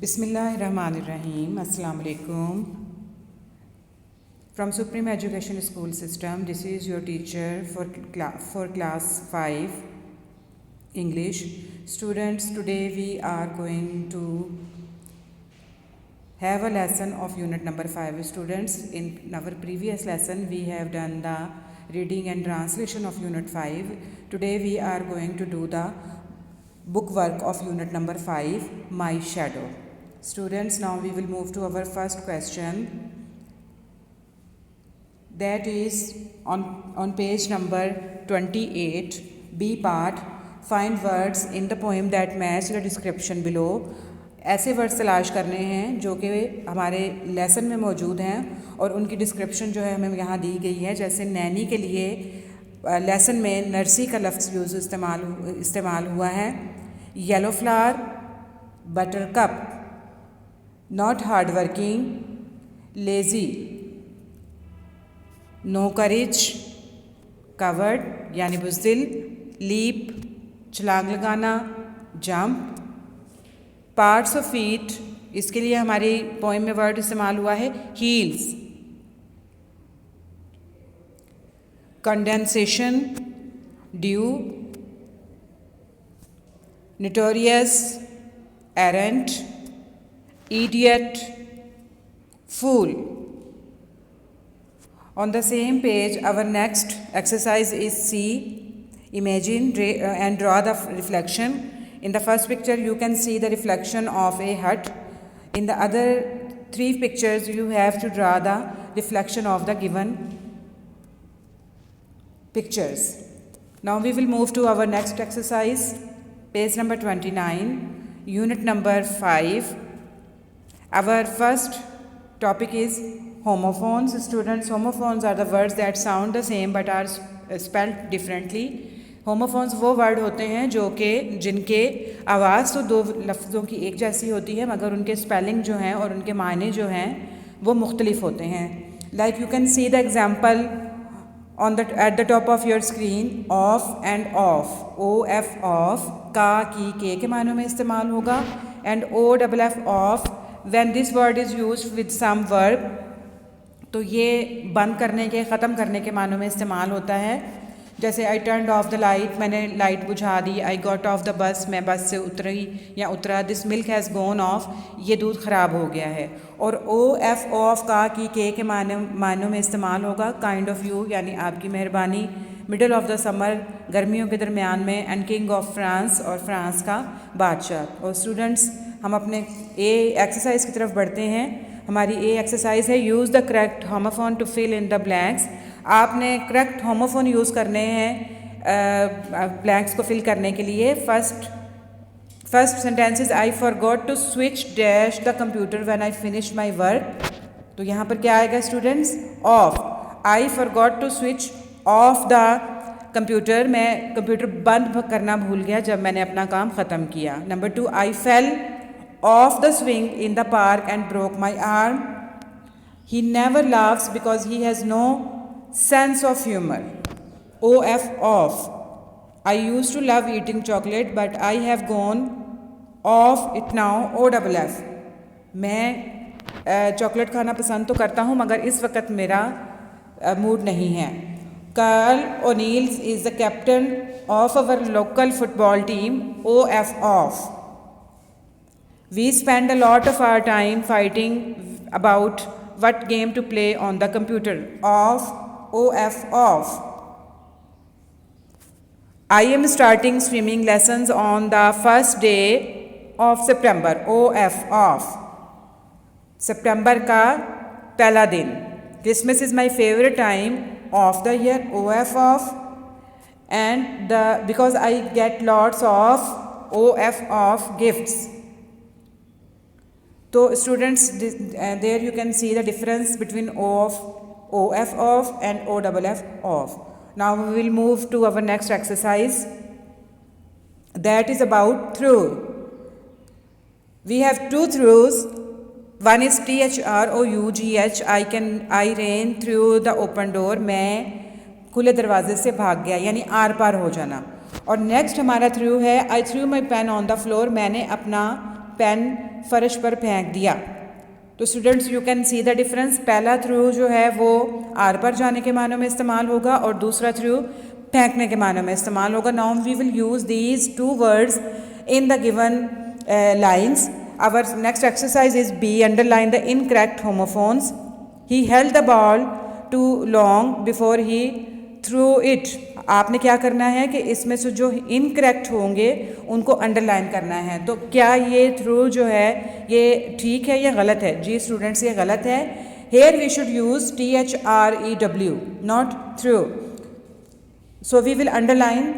Bismillahirrahmanirrahim. Assalamu alaikum. From Supreme Education School System, this is your teacher for class 5 English. Students, today we are going to have a lesson of unit number 5. Students, in our previous lesson we have done the reading and translation of unit 5. Today we are going to do the book work of unit number 5, My Shadow. Students, now we will move to our first question, that is on page number 28, B part. Find words in the poem that match the description below. ऐसे words तलाश करने हैं जो कि हमारे lesson में मौजूद हैं और उनकी डिस्क्रिप्शन जो है हमें यहाँ दी गई है। जैसे नैनी के लिए लेसन में नर्सी का लफ्ज़ यूज़ इस्तेमाल हुआ है। Yellow flower, buttercup, not hard working, lazy, no courage, coward यानी बुज़दिल, लीप छलांग लगाना, जंप, पार्ट्स ऑफ फीट, इसके लिए हमारी पोएम में वर्ड इस्तेमाल हुआ है heels, condensation, due, notorious, errant, idiot, fool. On the same page, our next exercise is C. Imagine and draw the reflection. In the first picture, you can see the reflection of a hut. In the other 3 pictures, you have to draw the reflection of the given pictures. Now we will move to our next exercise. Page number 29, unit number 5. Our first topic is homophones. Students, homophones are the words that sound the same but are spelled differently. homophones वो word होते हैं जो कि जिनके आवाज़ तो 2 लफ्ज़ों की एक जैसी होती है मगर उनके स्पेलिंग जो हैं और उनके मायने जो हैं वो मुख्तलिफ होते हैं। Like you can see the example at the top of your screen, off and off. O-F off, का की के के मानों में इस्तेमाल होगा, and O-F-F off when this word is used with some verb, तो ये बंद करने के, ख़त्म करने के मानों में इस्तेमाल होता है। जैसे I turned off the light, मैंने लाइट बुझा दी। I got off the bus, मैं बस से उतरी या उतरा। This milk has gone off, ये दूध ख़राब हो गया है। और O-F off का की के मानों में इस्तेमाल होगा काइंड ऑफ यू यानी आपकी मेहरबानी, मिडल ऑफ द समर गर्मियों के दरमियान में, एंड किंग ऑफ फ्रांस और फ्रांस का बादशाह। और स्टूडेंट्स, हम अपने ए एक्सरसाइज की तरफ बढ़ते हैं। हमारी ए एक्सरसाइज है use the correct homophone to fill in the blanks. आपने करेक्ट होमोफोन यूज़ करने हैं ब्लैंक्स को फिल करने के लिए। First sentence is I forgot to switch dash the computer when I finish my work. तो यहाँ पर क्या आएगा students? Off. I forgot to switch off the computer, मैं कंप्यूटर बंद करना भूल गया जब मैंने अपना काम ख़त्म किया। Number 2, I fell off the swing in the park and broke my arm. He never laughs because he has no sense of humor. O-F off. I used to love eating chocolate but I have gone off it now. O-F-F. मैं chocolate खाना पसंद तो करता हूँ मगर इस वक्त मेरा मूड नहीं है। Carl O'Neill is the captain of our local football team. O-F off. We spend a lot of our time fighting about what game to play on the computer. Off. O-F off. I am starting swimming lessons on the first day of September. O-F off. September का पहला दिन। Christmas is my favorite time of the year. O-F off. And because I get lots of O-F off gifts. So students, there you can see the difference between O-F off and O-F-F off. Now we will move to our next exercise, that is about through. We have 2 throughs. One is T-H-R-O-U-G-H. I ran through the open door. मैं खुले दरवाजे से भाग गया यानी are पार हो जाना। और नेक्स्ट हमारा थ्रू है I threw my pen on the floor. मैंने अपना पेन फर्श पर फेंक दिया। तो students you can see the difference. पहला थ्रू जो है वो आर पर जाने के मानों में इस्तेमाल होगा और दूसरा थ्रू फेंकने के मानों में इस्तेमाल होगा। Now we will use these two words in the given lines. Our next exercise is B, underline the incorrect homophones. He held the ball too long before he through it. आपने क्या करना है कि इसमें से जो इनकरेक्ट होंगे उनको अंडरलाइन करना है। तो क्या ये थ्रू जो है ये ठीक है या गलत है? जी स्टूडेंट्स ये गलत है। Here we should use THREW not through. So we will underline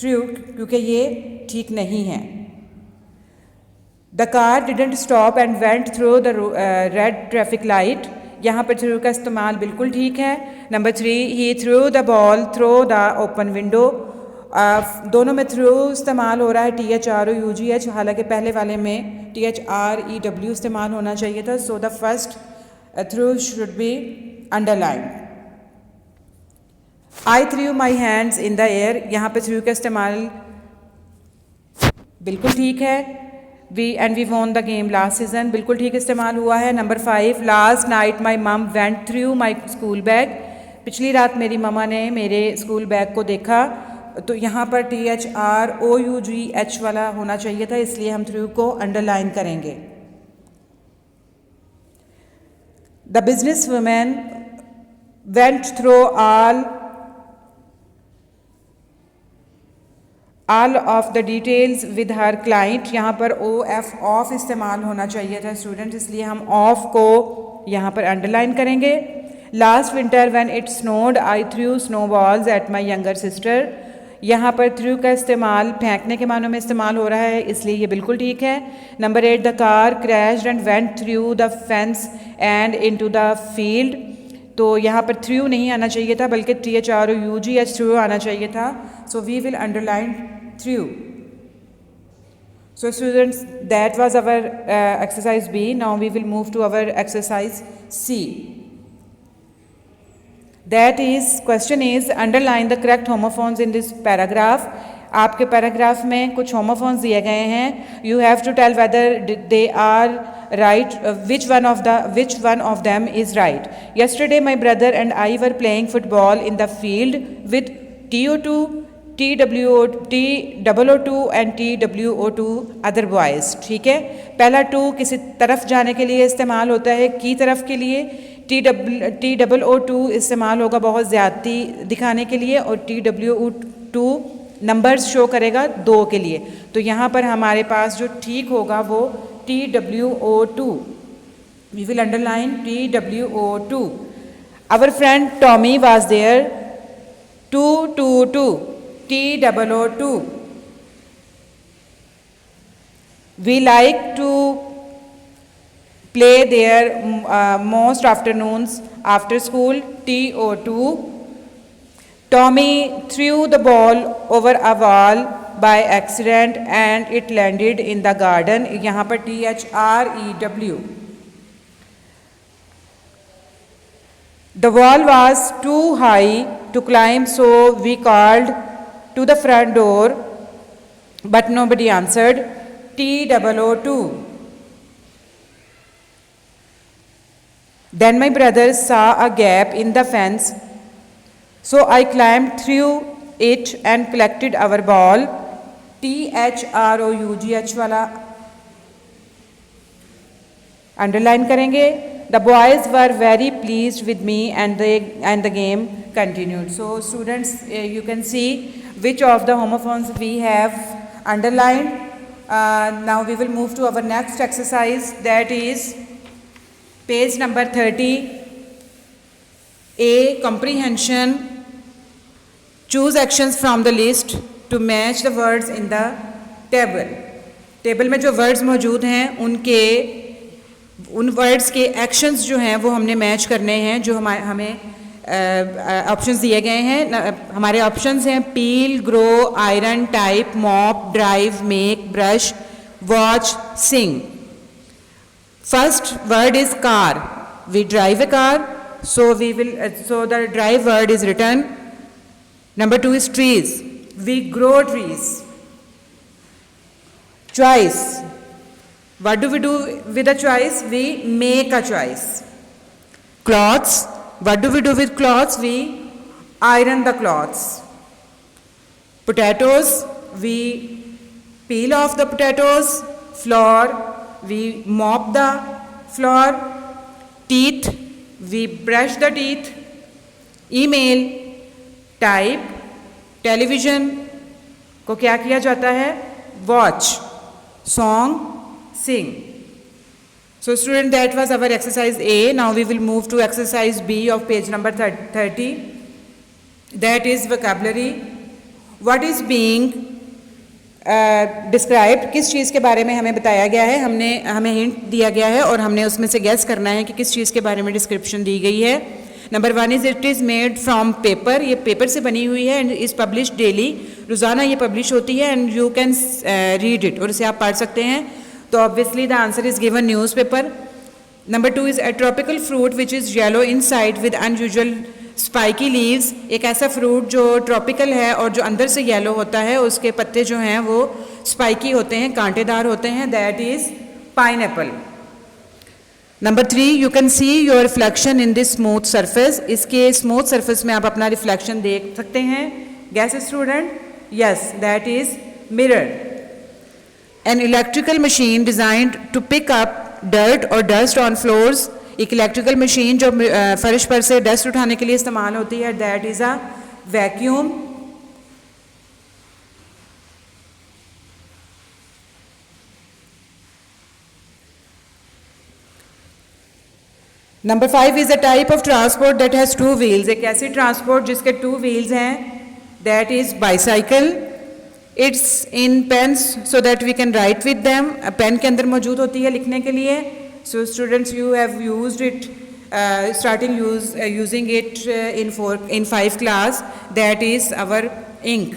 through क्योंकि ये ठीक नहीं है। The car didn't stop and went through the red traffic light. यहाँ पर थ्रू का इस्तेमाल बिल्कुल ठीक है। Number 3, he through the ball through the open window. दोनों में थ्रू इस्तेमाल हो रहा है THROUGH, हालांकि पहले वाले में THREW इस्तेमाल होना चाहिए था। So the first through should be underline. I threw my hands in the air. यहाँ पे थ्रू का इस्तेमाल बिल्कुल ठीक है। We won the game last season, बिल्कुल ठीक इस्तेमाल हुआ है। नंबर 5, लास्ट नाइट माई मम went through my school bag. पिछली रात मेरी ममा ने मेरे स्कूल बैग को देखा। तो यहाँ पर THROUGH वाला होना चाहिए था, इसलिए हम थ्रू को अंडरलाइन करेंगे। The business women went through all of the details with her client. यहाँ पर OF ऑफ इस्तेमाल होना चाहिए था स्टूडेंट, इसलिए हम ऑफ को यहाँ पर अंडरलाइन करेंगे। Last winter when it snowed I threw snow balls at my younger sister. यहाँ पर थ्रू का इस्तेमाल फेंकने के मानों में इस्तेमाल हो रहा है, इसलिए ये बिल्कुल ठीक है। Number 8, the car crashed and went through the fence and into the field. तो यहाँ पर थ्रू नहीं आना चाहिए था बल्कि THROUGH थ्रू आना चाहिए था। So we will underline through. So students, that was our exercise B. Now we will move to our exercise C. That is, question is underline the correct homophones in this paragraph. आपके paragraph में कुछ homophones दिए गए हैं. You have to tell whether they are right, which one of them is right. Yesterday my brother and I were playing football in the field with TO2, TOO2 and TWO2 other boys. ठीक है, पहला to किसी तरफ जाने के लिए इस्तेमाल होता है, की तरफ के लिए। TOO2 इस्तेमाल होगा बहुत ज़्यादती दिखाने के लिए, और TWO2 नंबर्स शो करेगा 2 के लिए। तो यहाँ पर हमारे पास जो ठीक होगा वो TWO2। We will underline TWO2। Our friend Tommy was there 222 TOO2। We like to play there most afternoons after school, TO2। Tommy threw the ball over a wall by accident and it landed in the garden। यहाँ पर THREW। The wall was too high to climb, so we called to the front door, but nobody answered, TOO2। Then my brother saw a gap in the fence, so I climbed through it and collected our ball, THROUGH वाला underline करेंगे। The boys were very pleased with me and the game continued। So students, you can see which of the homophones we have underlined. Now we will move to our next exercise, that is page number 30, A, comprehension. Choose actions from the list to match the words in the table। Table में जो words मौजूद हैं उन words के actions जो हैं वो हमने मैच करने हैं। जो हमें ऑप्शंस दिए गए हैं, हमारे ऑप्शंस हैं peel, grow, iron, type, mop, drive, make, brush, watch, sing. First word is car. We drive a car, so the drive word is written। Number 2 is trees। we grow trees। choice, What do we do with a choice? We make a choice. Clothes. What do we do with clothes? We iron the clothes. Potatoes. We peel off the potatoes. Floor. We mop the floor. Teeth. We brush the teeth. Email. Type. Television को क्या किया जाता है? Watch. Song. Sing. So student, that was our exercise A. Now we will move to exercise B of page number 30. That is vocabulary. What is being described? किस चीज़ के बारे में हमें बताया गया है? हमें हिंट दिया गया है और हमने उसमें से गैस करना है कि किस चीज़ के बारे में डिस्क्रिप्शन दी गई है. Number 1 is it is made from paper. ये पेपर से बनी हुई है एंड इज़ पब्लिश डेली. रोज़ाना ये पब्लिश होती है and you can read it, और इसे आप पढ़ सकते हैं. तो obviously the answer is given newspaper. Number 2 is a tropical fruit which is yellow inside with unusual spiky leaves. एक ऐसा फ्रूट जो ट्रॉपिकल है और जो अंदर से येलो होता है, उसके पत्ते जो हैं वो स्पाइकी होते हैं, कांटेदार होते हैं. That is pineapple. Number 3, you can see your reflection in this smooth surface. इसके स्मूथ सरफेस में आप अपना रिफ्लेक्शन देख सकते हैं. Guess student? Yes, that is mirror. An electrical machine designed to pick up dirt और डस्ट ऑन फ्लोर्स. एक electrical machine जो फर्श पर से डस्ट उठाने के लिए इस्तेमाल होती है, that is a vacuum. Number 5 is a type of transport that has 2 wheels. एक ऐसी ट्रांसपोर्ट जिसके 2 व्हील्स हैं, that is bicycle. It's in pens so that we can write with them. Pen के अंदर मौजूद होती है लिखने के लिए. So students, you have used it starting using it in 5 class. That is our ink.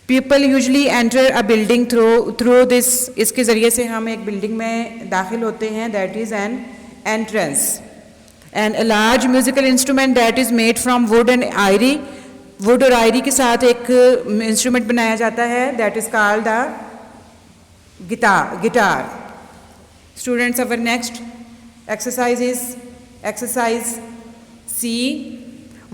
People usually enter a building through this. इसके ज़रिए से हम एक बिल्डिंग में दाखिल होते हैं, that is an entrance. And a large musical instrument that is made from wood and ivory. Wood और आयरी के साथ एक इंस्ट्रूमेंट बनाया जाता है, that is called the guitar. Students, our next exercise is exercise C.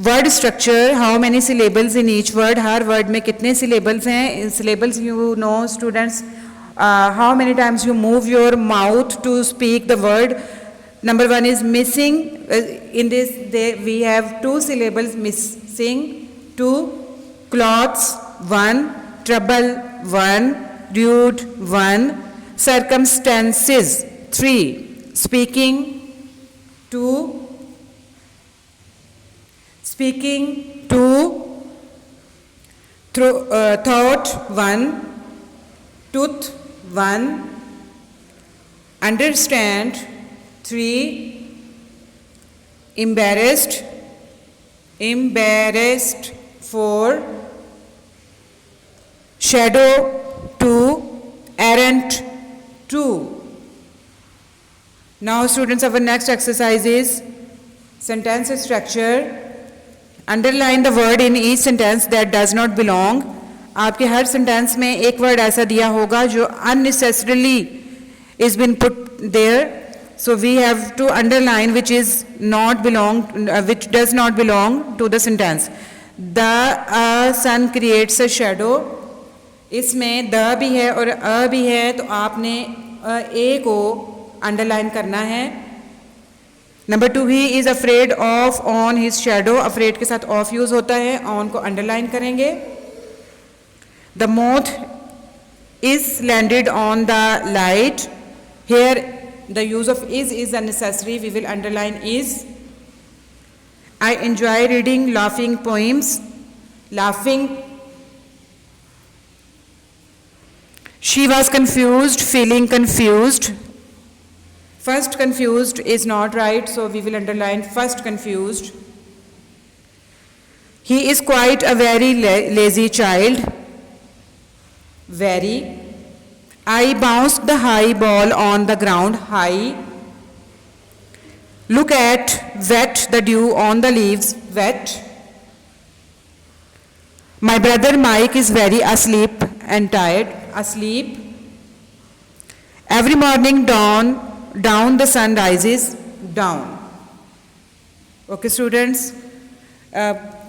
Word structure. How many syllables in each word. हर word में कितने सिलेबल्स हैं? Syllables you know students. How many times you move your mouth to speak the word. Number 1 is missing. In this we have 2 syllables missing. 2. Clothes 1. Trouble 1. Dude 1. circumstances 3. Speaking 2. Speaking 2. Thought 1. Tooth 1. Understand 3. Embarrassed 4. Shadow 2. Errant 2. Now students, our next exercise is sentence structure. Underline the word in each sentence that does not belong. आपके हर sentence में एक word ऐसा दिया होगा जो unnecessarily is been put there. So we have to underline which is not belong, which does not belong to the sentence. The sun creates a shadow. इसमें the भी है और अ भी है, तो आपने ए को अंडरलाइन करना है. Number 2, he is afraid of on his shadow. Afraid के साथ ऑफ यूज होता है, ऑन को अंडरलाइन करेंगे. The moth is landed on the light. Here the use of is unnecessary, we will underline is. I enjoy reading laughing poems. Laughing. She was confused, feeling confused. First confused is not right, so we will underline first confused. He is quite a very lazy child. Very. I bounced the high ball on the ground. High. Look at wet the dew on the leaves. Wet. My brother Mike is very asleep and tired. Asleep. Every morning down the sun rises down. Okay, students,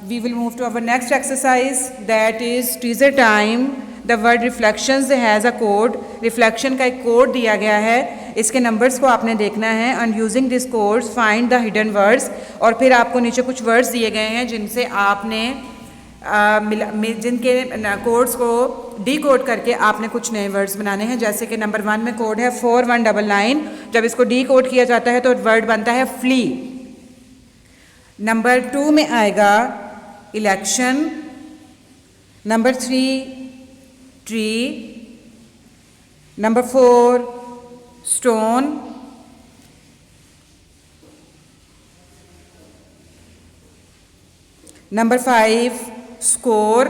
we will move to our next exercise, that is teaser time. The word reflections has a code. Reflection का एक code दिया गया है, इसके numbers को आपने देखना है and using this codes find the hidden words. और फिर आपको नीचे कुछ वर्ड्स दिए गए हैं जिनसे आपने जिनके कोड्स को डी कोड करके आपने कुछ नए वर्ड्स बनाने हैं. जैसे कि नंबर 1 में कोड है 4199. जब इसको डी कोड किया जाता है तो वर्ड बनता है फ्ली. नंबर 2 में आएगा election. Number 3 tree. Number 4 stone. Number 5 score.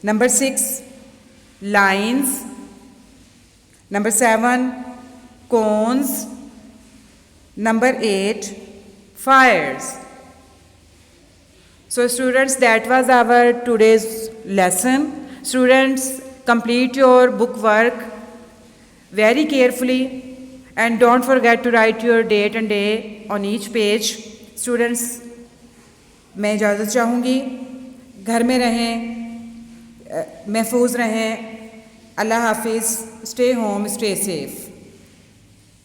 Number 6 lines. Number 7 cones. Number 8 fires. So students, that was our today's lesson. Students, complete your book work very carefully and don't forget to write your date and day on each page. Students, मैं इजाज़त चाहूँगी. घर में रहें, महफूज रहें. अल्लाह हाफिज़. Stay home, stay safe.